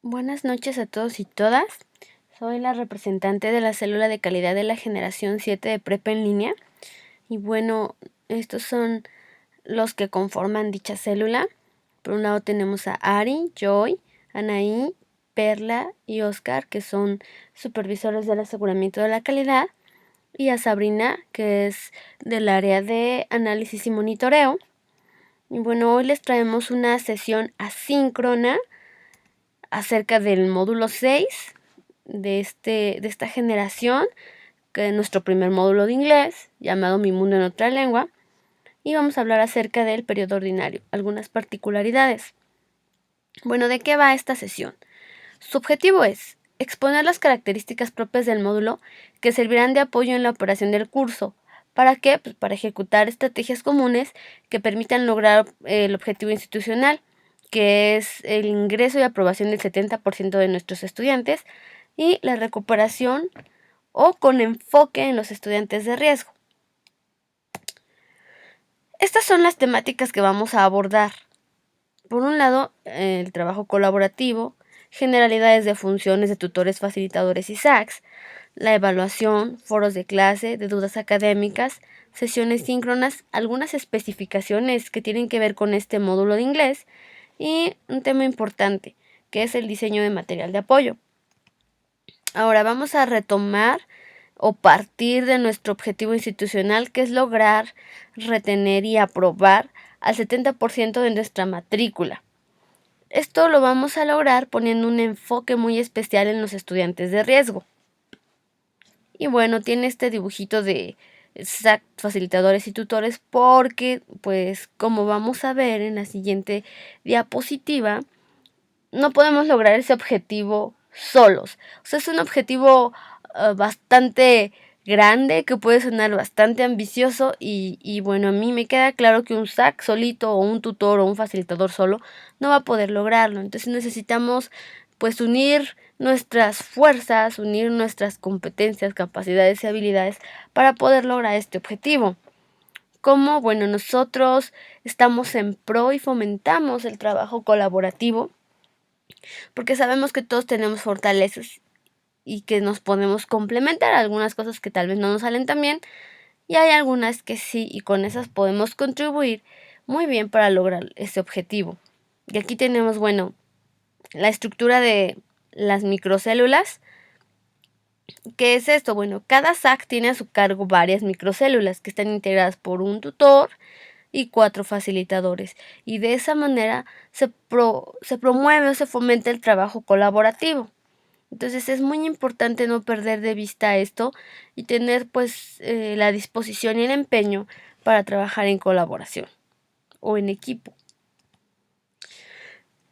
Buenas noches a todos y todas. Soy la representante de la célula de calidad de la generación 7 de Prepa en línea. Y bueno, estos son los que conforman dicha célula. Por un lado tenemos a Ari, Joy, Anaí, Perla y Oscar, que son supervisores del aseguramiento de la calidad. Y a Sabrina, que es del área de análisis y monitoreo. Y bueno, hoy les traemos una sesión asíncrona acerca del módulo 6 de esta generación, que es nuestro primer módulo de inglés, llamado Mi Mundo en Otra Lengua, y vamos a hablar acerca del periodo ordinario, algunas particularidades. Bueno, ¿de qué va esta sesión? Su objetivo es exponer las características propias del módulo que servirán de apoyo en la operación del curso. ¿Para qué? Pues para ejecutar estrategias comunes que permitan lograr el objetivo institucional, que es el ingreso y aprobación del 70% de nuestros estudiantes, y la recuperación o con enfoque en los estudiantes de riesgo. Estas son las temáticas que vamos a abordar. Por un lado, el trabajo colaborativo, generalidades de funciones de tutores, facilitadores y SACs, la evaluación, foros de clase, de dudas académicas, sesiones síncronas, algunas especificaciones que tienen que ver con este módulo de inglés y un tema importante, que es el diseño de material de apoyo. Ahora vamos a retomar o partir de nuestro objetivo institucional, que es lograr retener y aprobar al 70% de nuestra matrícula. Esto lo vamos a lograr poniendo un enfoque muy especial en los estudiantes de riesgo. Y bueno, tiene este dibujito de SAC, facilitadores y tutores, porque, pues, como vamos a ver en la siguiente diapositiva, no podemos lograr ese objetivo solos. O sea, es un objetivo bastante grande, que puede sonar bastante ambicioso y bueno, a mí me queda claro que un SAC solito o un tutor o un facilitador solo no va a poder lograrlo. Entonces necesitamos pues unir nuestras fuerzas, unir nuestras competencias, capacidades y habilidades para poder lograr este objetivo. Como, bueno, nosotros estamos en pro y fomentamos el trabajo colaborativo, porque sabemos que todos tenemos fortalezas y que nos podemos complementar, algunas cosas que tal vez no nos salen tan bien y hay algunas que sí, y con esas podemos contribuir muy bien para lograr ese objetivo. Y aquí tenemos, bueno, la estructura de las microcélulas. ¿Qué es esto? Bueno, cada SAC tiene a su cargo varias microcélulas que están integradas por un tutor y 4 facilitadores, y de esa manera se promueve o se fomenta el trabajo colaborativo. Entonces es muy importante no perder de vista esto y tener pues la disposición y el empeño para trabajar en colaboración o en equipo.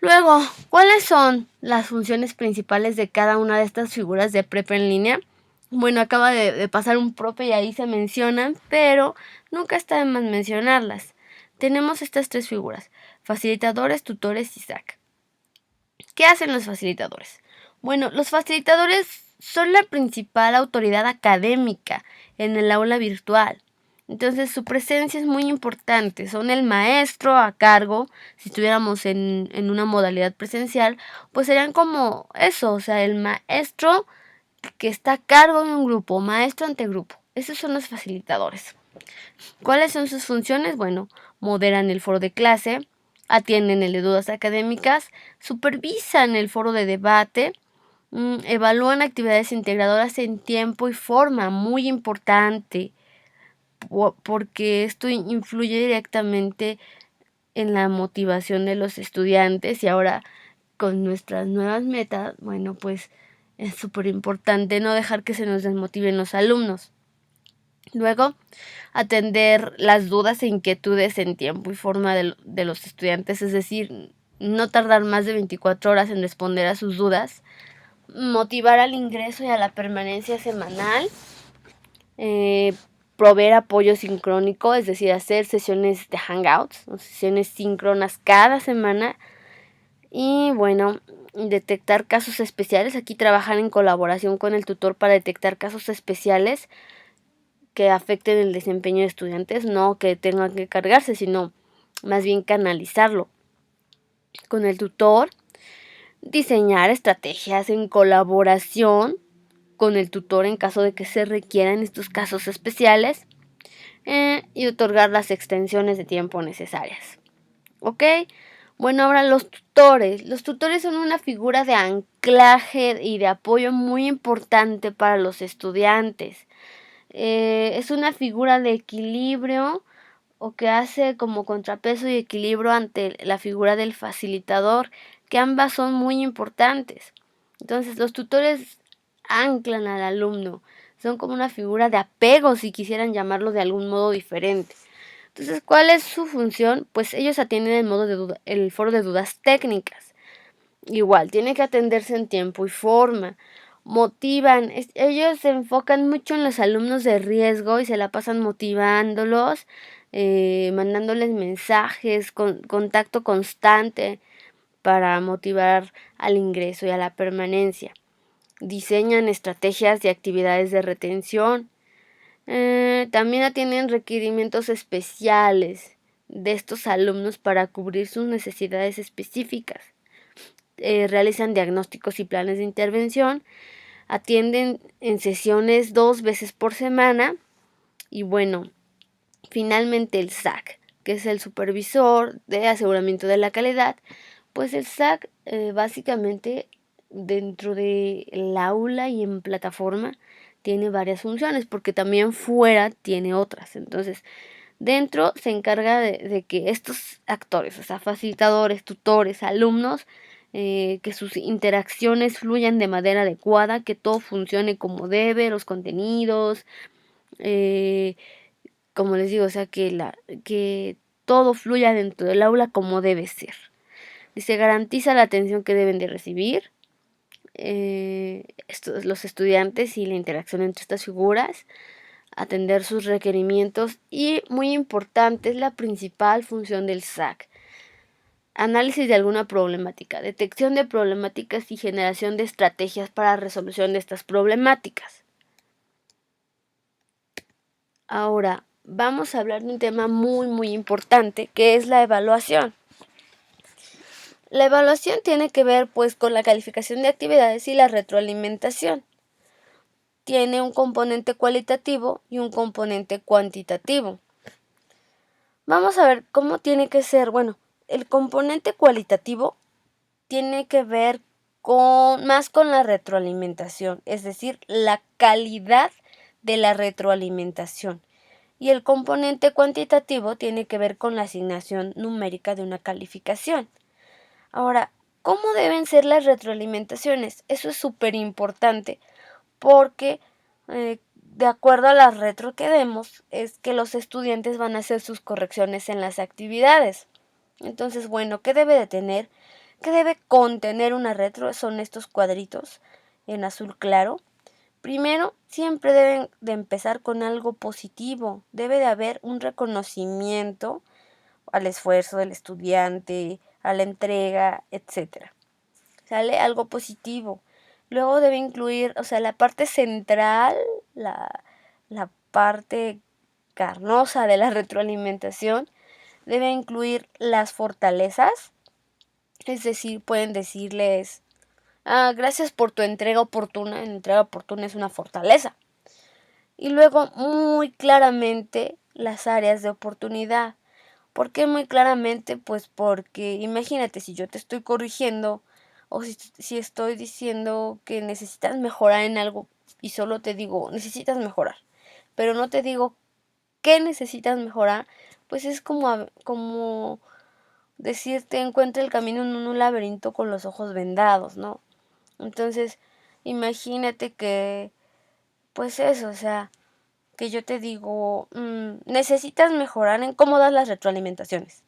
Luego, ¿cuáles son las funciones principales de cada una de estas figuras de prepa en línea? Bueno, acaba de pasar un profe y ahí se mencionan, pero nunca está de más mencionarlas. Tenemos estas 3 figuras: facilitadores, tutores y SAC. ¿Qué hacen los facilitadores? Bueno, los facilitadores son la principal autoridad académica en el aula virtual. Entonces su presencia es muy importante. Son el maestro a cargo. Si estuviéramos en una modalidad presencial, pues serían como eso, o sea, el maestro que está a cargo de un grupo, maestro ante grupo. Esos son los facilitadores. ¿Cuáles son sus funciones? Bueno, moderan el foro de clase, atienden el de dudas académicas, supervisan el foro de debate, evalúan actividades integradoras en tiempo y forma, muy importante, porque esto influye directamente en la motivación de los estudiantes. Y ahora con nuestras nuevas metas, bueno, pues es súper importante no dejar que se nos desmotiven los alumnos. Luego, atender las dudas e inquietudes en tiempo y forma de los estudiantes, es decir, no tardar más de 24 horas en responder a sus dudas. Motivar al ingreso y a la permanencia semanal. Proveer apoyo sincrónico, es decir, hacer sesiones de hangouts, sesiones síncronas cada semana. Y bueno, detectar casos especiales. Aquí trabajar en colaboración con el tutor para detectar casos especiales que afecten el desempeño de estudiantes, no que tengan que cargarse, sino más bien canalizarlo con el tutor. diseñar estrategias en colaboración con el tutor en caso de que se requieran estos casos especiales, y otorgar las extensiones de tiempo necesarias. ¿Ok? Bueno, ahora los tutores. Los tutores son una figura de anclaje y de apoyo muy importante para los estudiantes. Es una figura de equilibrio o que hace como contrapeso y equilibrio ante la figura del facilitador, que ambas son muy importantes. Entonces, los tutores anclan al alumno, son como una figura de apego, si quisieran llamarlo de algún modo diferente. Entonces, ¿cuál es su función? Pues ellos atienden el foro de dudas técnicas. Igual, tiene que atenderse en tiempo y forma. Motivan, ellos se enfocan mucho en los alumnos de riesgo y se la pasan motivándolos, mandándoles mensajes, contacto constante para motivar al ingreso y a la permanencia. Diseñan estrategias y actividades de retención. También atienden requerimientos especiales de estos alumnos para cubrir sus necesidades específicas. Realizan diagnósticos y planes de intervención. Atienden en sesiones 2 veces por semana. Y bueno, finalmente el SAC, que es el supervisor de aseguramiento de la calidad. Pues el SAC básicamente dentro del aula y en plataforma tiene varias funciones, porque también fuera tiene otras. Entonces, dentro se encarga de que estos actores, o sea, facilitadores, tutores, alumnos, que sus interacciones fluyan de manera adecuada, que todo funcione como debe, los contenidos, eh, como les digo, o sea, que todo fluya dentro del aula como debe ser. Y se garantiza la atención que deben de recibir los estudiantes y la interacción entre estas figuras, atender sus requerimientos y, muy importante, es la principal función del SAC. Análisis de alguna problemática, detección de problemáticas y generación de estrategias para resolución de estas problemáticas. Ahora, vamos a hablar de un tema muy importante, que es la evaluación. La evaluación tiene que ver pues con la calificación de actividades y la retroalimentación. Tiene un componente cualitativo y un componente cuantitativo. Vamos a ver cómo tiene que ser. Bueno, el componente cualitativo tiene que ver más con la retroalimentación, es decir, la calidad de la retroalimentación. Y el componente cuantitativo tiene que ver con la asignación numérica de una calificación. Ahora, ¿cómo deben ser las retroalimentaciones? Eso es súper importante porque de acuerdo a las retro que demos, es que los estudiantes van a hacer sus correcciones en las actividades. Entonces, bueno, ¿qué debe de tener? ¿Qué debe contener una retro? Son estos cuadritos en azul claro. Primero, siempre deben de empezar con algo positivo. Debe de haber un reconocimiento al esfuerzo del estudiante, a la entrega, etc. ¿Sale? Algo positivo. Luego debe incluir, o sea, la parte central, la parte carnosa de la retroalimentación, debe incluir las fortalezas. Es decir, pueden decirles, gracias por tu entrega oportuna. La entrega oportuna es una fortaleza. Y luego muy claramente las áreas de oportunidad. ¿Por qué muy claramente? Pues porque imagínate, si yo te estoy corrigiendo o si estoy diciendo que necesitas mejorar en algo y solo te digo necesitas mejorar, pero no te digo qué necesitas mejorar, pues es como decirte encuentra el camino en un laberinto con los ojos vendados, ¿no? Entonces, imagínate que, pues eso, o sea, que yo te digo, necesitas mejorar en cómo das las retroalimentaciones.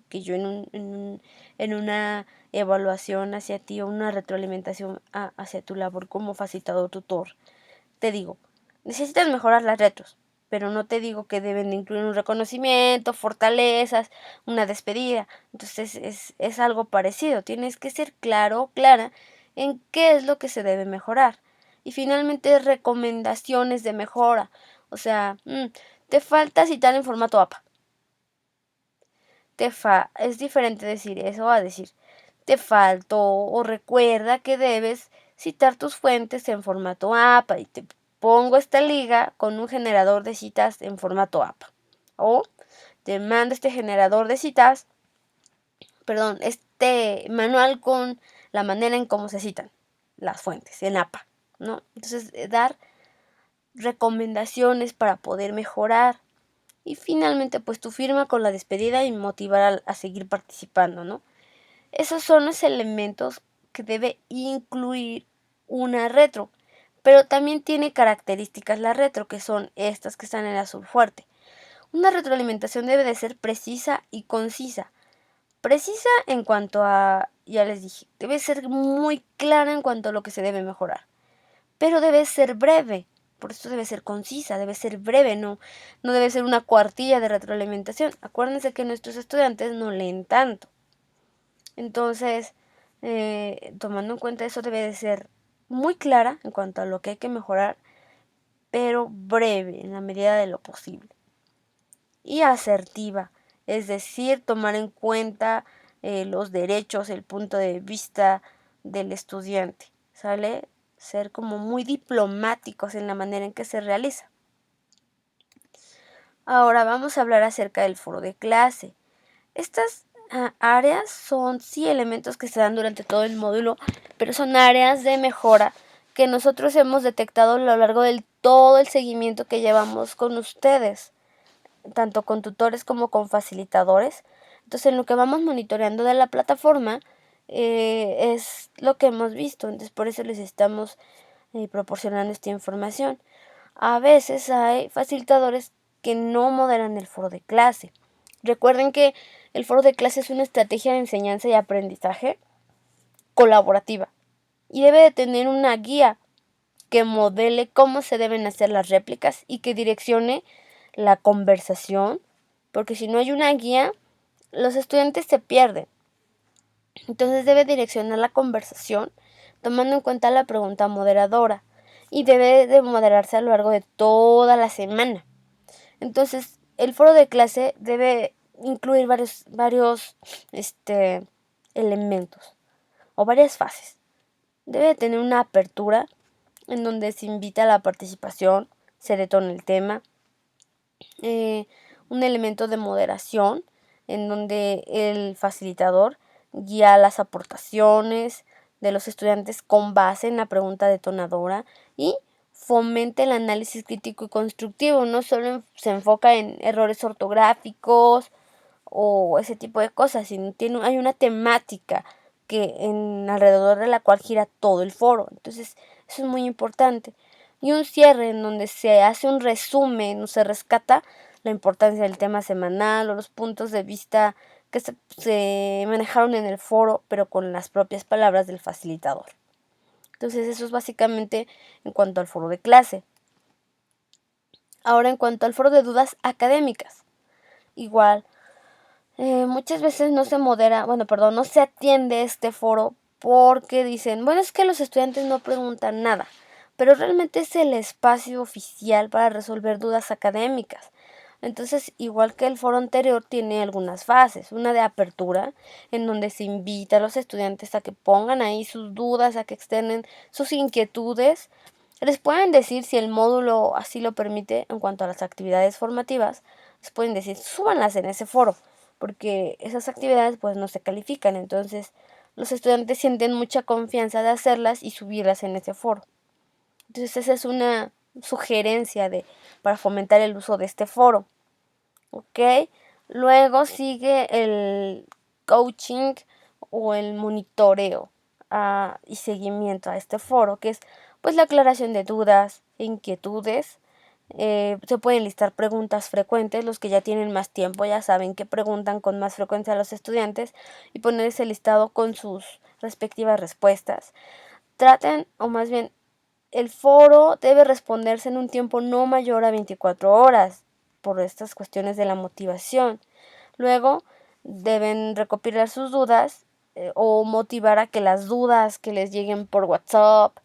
Que yo en una evaluación hacia ti o una retroalimentación hacia tu labor como facilitador tutor, te digo, necesitas mejorar las retros, pero no te digo que deben de incluir un reconocimiento, fortalezas, una despedida. Entonces es algo parecido, tienes que ser claro, clara en qué es lo que se debe mejorar. Y finalmente recomendaciones de mejora, o sea, te falta citar en formato APA. Es diferente decir eso a decir, te faltó o recuerda que debes citar tus fuentes en formato APA y te pongo esta liga con un generador de citas en formato APA. O te mando este generador de citas, este manual con la manera en cómo se citan las fuentes en APA, ¿no? Entonces, dar recomendaciones para poder mejorar. Y finalmente, pues tu firma con la despedida y motivar a seguir participando, ¿no? Esos son los elementos que debe incluir una retro. Pero también tiene características la retro, que son estas que están en azul fuerte. Una retroalimentación debe de ser precisa y concisa. Precisa en cuanto a, ya les dije, debe ser muy clara en cuanto a lo que se debe mejorar. Pero debe ser breve. Por eso debe ser concisa, debe ser breve, no debe ser una cuartilla de retroalimentación. Acuérdense que nuestros estudiantes no leen tanto. Entonces, tomando en cuenta eso, debe de ser muy clara en cuanto a lo que hay que mejorar, pero breve en la medida de lo posible. Y asertiva, es decir, tomar en cuenta los derechos, el punto de vista del estudiante, ¿sale? Ser como muy diplomáticos en la manera en que se realiza. Ahora vamos a hablar acerca del foro de clase. Estas áreas son sí elementos que se dan durante todo el módulo, pero son áreas de mejora que nosotros hemos detectado a lo largo de todo el seguimiento que llevamos con ustedes, tanto con tutores como con facilitadores. Entonces, en lo que vamos monitoreando de la plataforma es lo que hemos visto. Entonces, por eso les estamos proporcionando esta información. A veces hay facilitadores que no moderan el foro de clase. Recuerden que el foro de clase es una estrategia de enseñanza y aprendizaje colaborativa y debe de tener una guía que modele cómo se deben hacer las réplicas y que direccione la conversación, porque si no hay una guía, los estudiantes se pierden. Entonces debe direccionar la conversación tomando en cuenta la pregunta moderadora y debe de moderarse a lo largo de toda la semana. Entonces, el foro de clase debe incluir varios elementos o varias fases. Debe de tener una apertura en donde se invita a la participación, se detona el tema, un elemento de moderación en donde el facilitador guía las aportaciones de los estudiantes con base en la pregunta detonadora y fomente el análisis crítico y constructivo. No solo se enfoca en errores ortográficos o ese tipo de cosas, sino hay una temática alrededor de la cual gira todo el foro. Entonces, eso es muy importante. Y un cierre en donde se hace un resumen, se rescata la importancia del tema semanal o los puntos de vista que se manejaron en el foro, pero con las propias palabras del facilitador. Entonces, eso es básicamente en cuanto al foro de clase. Ahora, en cuanto al foro de dudas académicas. Igual, muchas veces no se atiende este foro porque dicen, bueno, es que los estudiantes no preguntan nada, pero realmente es el espacio oficial para resolver dudas académicas. Entonces, igual que el foro anterior, tiene algunas fases. Una de apertura, en donde se invita a los estudiantes a que pongan ahí sus dudas, a que externen sus inquietudes. Les pueden decir, si el módulo así lo permite, en cuanto a las actividades formativas, les pueden decir, súbanlas en ese foro, porque esas actividades pues no se califican. Entonces, los estudiantes sienten mucha confianza de hacerlas y subirlas en ese foro. Entonces, esa es una sugerencia para fomentar el uso de este foro. ¿Ok? Luego sigue el coaching o el monitoreo y seguimiento a este foro, que es pues la aclaración de dudas e inquietudes. Se pueden listar preguntas frecuentes. Los que ya tienen más tiempo ya saben que preguntan con más frecuencia a los estudiantes y poner ese listado con sus respectivas respuestas. Traten, o más bien, el foro debe responderse en un tiempo no mayor a 24 horas por estas cuestiones de la motivación. Luego deben recopilar sus dudas o motivar a que las dudas que les lleguen por WhatsApp,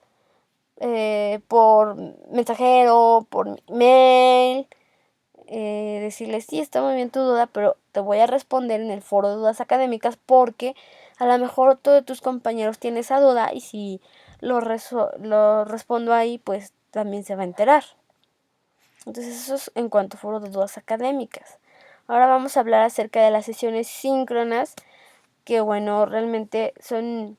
por mensajero, por mail, decirles, sí, está muy bien tu duda, pero te voy a responder en el foro de dudas académicas porque A lo mejor otro de tus compañeros tiene esa duda y si lo respondo ahí, pues también se va a enterar. Entonces eso es en cuanto a foro de dudas académicas. Ahora vamos a hablar acerca de las sesiones síncronas, que bueno, realmente son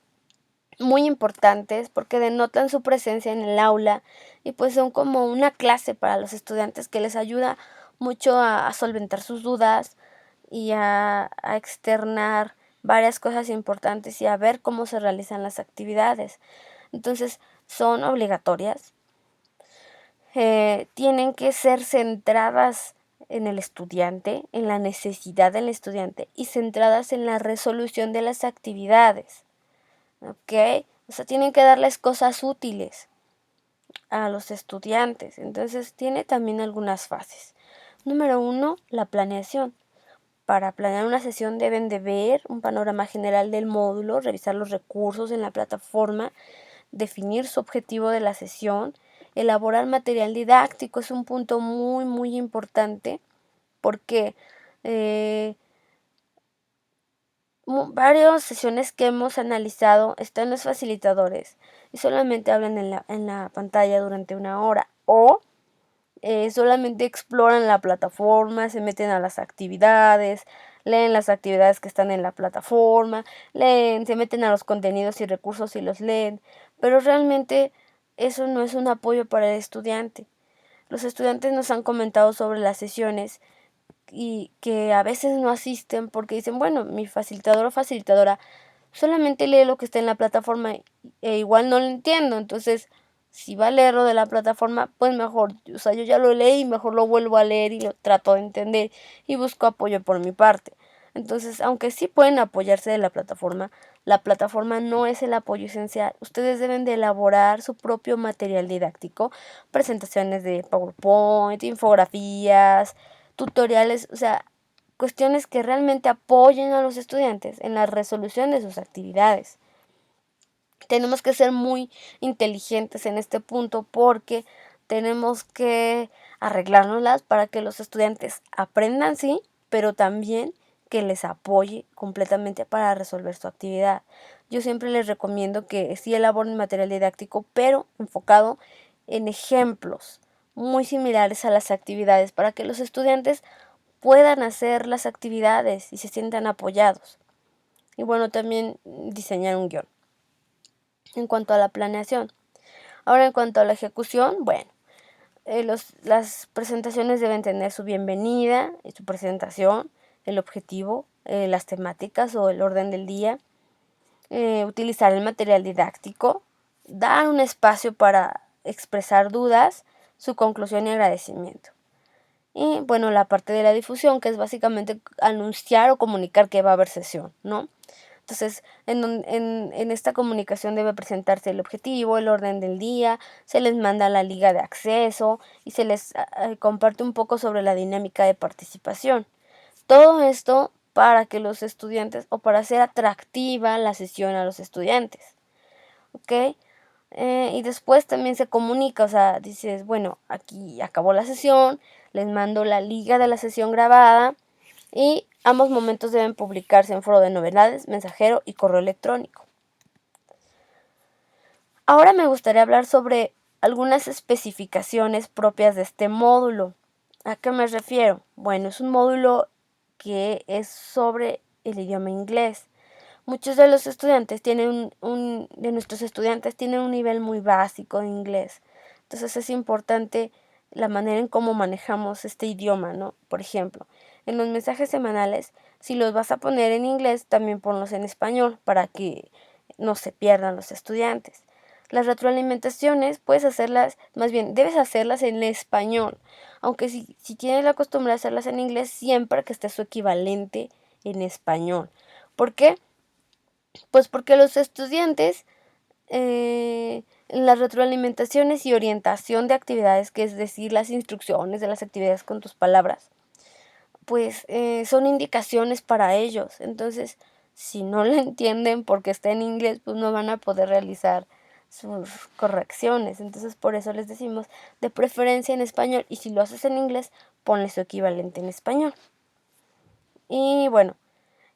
muy importantes porque denotan su presencia en el aula y pues son como una clase para los estudiantes que les ayuda mucho a solventar sus dudas y a externar varias cosas importantes y a ver cómo se realizan las actividades. Entonces son obligatorias, tienen que ser centradas en el estudiante, en la necesidad del estudiante y centradas en la resolución de las actividades. ¿Ok? O sea, tienen que darles cosas útiles a los estudiantes. Entonces, tiene también algunas fases. Número 1, la planeación. Para planear una sesión deben de ver un panorama general del módulo, revisar los recursos en la plataforma, definir su objetivo de la sesión, elaborar material didáctico. Es un punto muy importante porque varias sesiones que hemos analizado están los facilitadores y solamente hablan en la pantalla durante una hora o solamente exploran la plataforma, se meten a las actividades, leen las actividades que están en la plataforma, se meten a los contenidos y recursos y los leen, pero realmente eso no es un apoyo para el estudiante. Los estudiantes nos han comentado sobre las sesiones y que a veces no asisten porque dicen, bueno, mi facilitador o facilitadora solamente lee lo que está en la plataforma e igual no lo entiendo, entonces si va a leer lo de la plataforma, pues mejor, o sea, yo ya lo leí, mejor lo vuelvo a leer y lo trato de entender y busco apoyo por mi parte. Entonces, aunque sí pueden apoyarse de la plataforma no es el apoyo esencial. Ustedes deben de elaborar su propio material didáctico, presentaciones de PowerPoint, infografías, tutoriales, o sea, cuestiones que realmente apoyen a los estudiantes en la resolución de sus actividades. Tenemos que ser muy inteligentes en este punto porque tenemos que arreglárnoslas para que los estudiantes aprendan, sí, pero también que les apoye completamente para resolver su actividad. Yo siempre les recomiendo que sí elaboren material didáctico, pero enfocado en ejemplos muy similares a las actividades para que los estudiantes puedan hacer las actividades y se sientan apoyados. Y bueno, también diseñar un guión. En cuanto a la planeación. Ahora, en cuanto a la ejecución, bueno, las presentaciones deben tener su bienvenida, su presentación, el objetivo, las temáticas o el orden del día, utilizar el material didáctico, dar un espacio para expresar dudas, su conclusión y agradecimiento. Y bueno, la parte de la difusión, que es básicamente anunciar o comunicar que va a haber sesión, ¿no? Entonces, en esta comunicación debe presentarse el objetivo, el orden del día, se les manda la liga de acceso y se les comparte un poco sobre la dinámica de participación. Todo esto para que los estudiantes o para hacer atractiva la sesión a los estudiantes. ¿Ok? Y después también se comunica, o sea, dices, bueno, aquí acabó la sesión, les mando la liga de la sesión grabada y ambos momentos deben publicarse en foro de novedades, mensajero y correo electrónico. Ahora me gustaría hablar sobre algunas especificaciones propias de este módulo. ¿A qué me refiero? Bueno, es un módulo que es sobre el idioma inglés. Muchos de los estudiantes de nuestros estudiantes tienen un nivel muy básico de inglés. Entonces es importante la manera en cómo manejamos este idioma, ¿no? Por ejemplo, en los mensajes semanales, si los vas a poner en inglés, también ponlos en español para que no se pierdan los estudiantes. Las retroalimentaciones puedes hacerlas, más bien debes hacerlas en español, aunque si tienes la costumbre de hacerlas en inglés, siempre que esté su equivalente en español. ¿Por qué? Pues porque los estudiantes en las retroalimentaciones y orientación de actividades, que es decir, las instrucciones de las actividades con tus palabras, pues son indicaciones para ellos. Entonces, si no lo entienden porque está en inglés, pues no van a poder realizar sus correcciones. Entonces, por eso les decimos de preferencia en español. Y si lo haces en inglés, ponle su equivalente en español. Y bueno,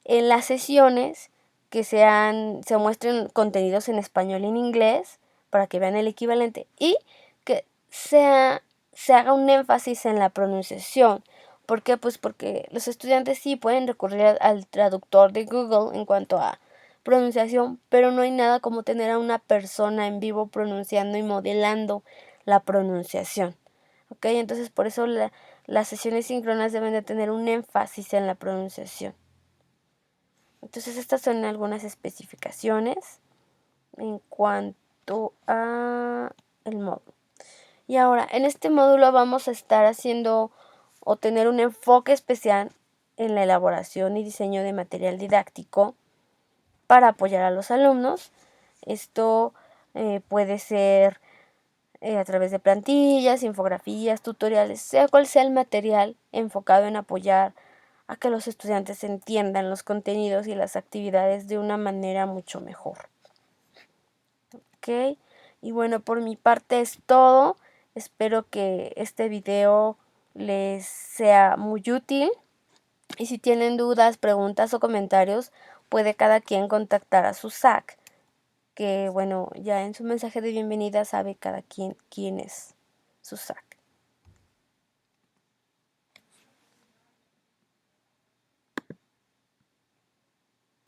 en las sesiones que se muestren contenidos en español y en inglés para que vean el equivalente y que se haga un énfasis en la pronunciación. ¿Por qué? Pues porque los estudiantes sí pueden recurrir al traductor de Google en cuanto a pronunciación, pero no hay nada como tener a una persona en vivo pronunciando y modelando la pronunciación. ¿Ok? Entonces por eso las sesiones síncronas deben de tener un énfasis en la pronunciación. Entonces estas son algunas especificaciones en cuanto a el módulo. Y ahora, en este módulo vamos a estar haciendo o tener un enfoque especial en la elaboración y diseño de material didáctico para apoyar a los alumnos. Esto puede ser a través de plantillas, infografías, tutoriales, sea cual sea el material enfocado en apoyar a que los estudiantes entiendan los contenidos y las actividades de una manera mucho mejor. ¿Ok? Y bueno, por mi parte es todo. Espero que este video les sea muy útil. Y si tienen dudas, preguntas o comentarios, puede cada quien contactar a su SAC, que bueno, ya en su mensaje de bienvenida sabe cada quien quién es su SAC.